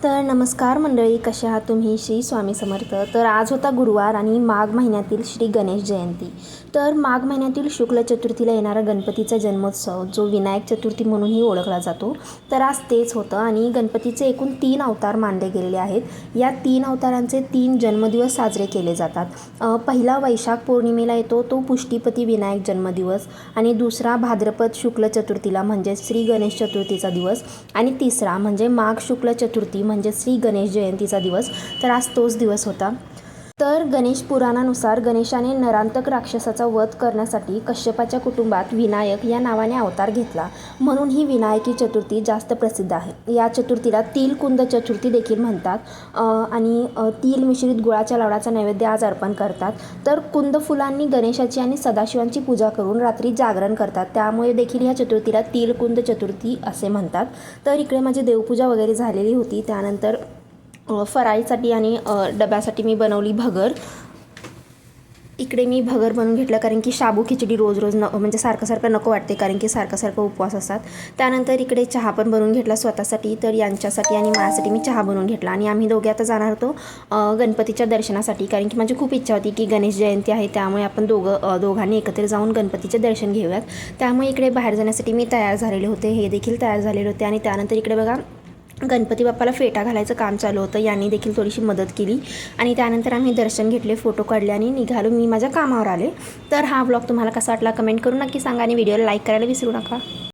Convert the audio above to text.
तर नमस्कार मंडळी, कशा आहात तुम्ही? श्री स्वामी समर्थ. तर आज होता गुरुवार आणि माघ महिन्यातील श्री गणेश जयंती. तर माघ महिन्यातील शुक्ल चतुर्थीला येणारा गणपतीचा जन्मोत्सव जो विनायक चतुर्थी म्हणूनही ओळखला जातो, तर आज तेच होतं. आणि गणपतीचे एकूण 3 अवतार मानले गेलेले आहेत. या 3 अवतारांचे 3 जन्मदिवस साजरे केले जातात. पहिला वैशाख पौर्णिमेला येतो, तो पुष्टीपती विनायक जन्मदिवस. आणि दुसरा भाद्रपद शुक्ल चतुर्थीला म्हणजे श्री गणेश चतुर्थीचा दिवस. आणि तिसरा म्हणजे माघ शुक्ल चतुर्थी म्हणजे श्री गणेश जयंतीचा दिवस. तर आज तोच दिवस होता. तर गणेश पुराणानुसार गणेशाने नरांतक राक्षसाचा वध करण्यासाठी कश्यपाच्या कुटुंबात विनायक या नावाने अवतार घेतला, म्हणून ही विनायकी चतुर्थी जास्त प्रसिद्ध आहे. या चतुर्थीला तिलकुंद चतुर्थी देखील म्हणतात. आणि तिल मिश्रित गुळाच्या लाडूचा नैवेद्य आज अर्पण करतात. तर कुंद फुलांनी गणेशाची आणि सदाशिवांची पूजा करून रात्री जागरण करतात, त्यामुळे देखील ह्या चतुर्थीला तिलकुंद चतुर्थी असे म्हणतात. तर इकडे माझी देवपूजा वगैरे झालेली होती. त्यानंतर फराळीसाठी आणि डब्यासाठी मी बनवली भगर. इकडे मी भगर बनवून घेतलं, कारण की शाबू खिचडी रोज रोज म्हणजे सारखं नको वाटते, कारण की सारखं उपवास असतात. त्यानंतर इकडे चहा पण बनवून घेतला स्वतःसाठी. तर यांच्यासाठी आणि माझ्यासाठी मी चहा बनवून घेतला. आणि आम्ही दोघे आता जाणार होतो गणपतीच्या दर्शनासाठी, कारण की माझी खूप इच्छा होती की गणेश जयंती आहे, त्यामुळे आपण दोघांनी एकत्र जाऊन गणपतीचे दर्शन घेऊयात. त्यामुळे इकडे बाहेर जाण्यासाठी मी तयार झालेले होते, हे देखील तयार झालेले होते. आणि त्यानंतर इकडे बघा, गणपती बाप्पाला फेटा घालायचं काम चालू होतं, यांनी देखील थोडीशी मदत केली. आणि त्यानंतर आम्ही दर्शन घेतले, फोटो काढले आणि निघालो. मी माझ्या कामावर आले. तर हा व्लॉग तुम्हाला कसा वाटला कमेंट करून नक्की सांगा आणि व्हिडिओला लाईक करायला विसरू नका.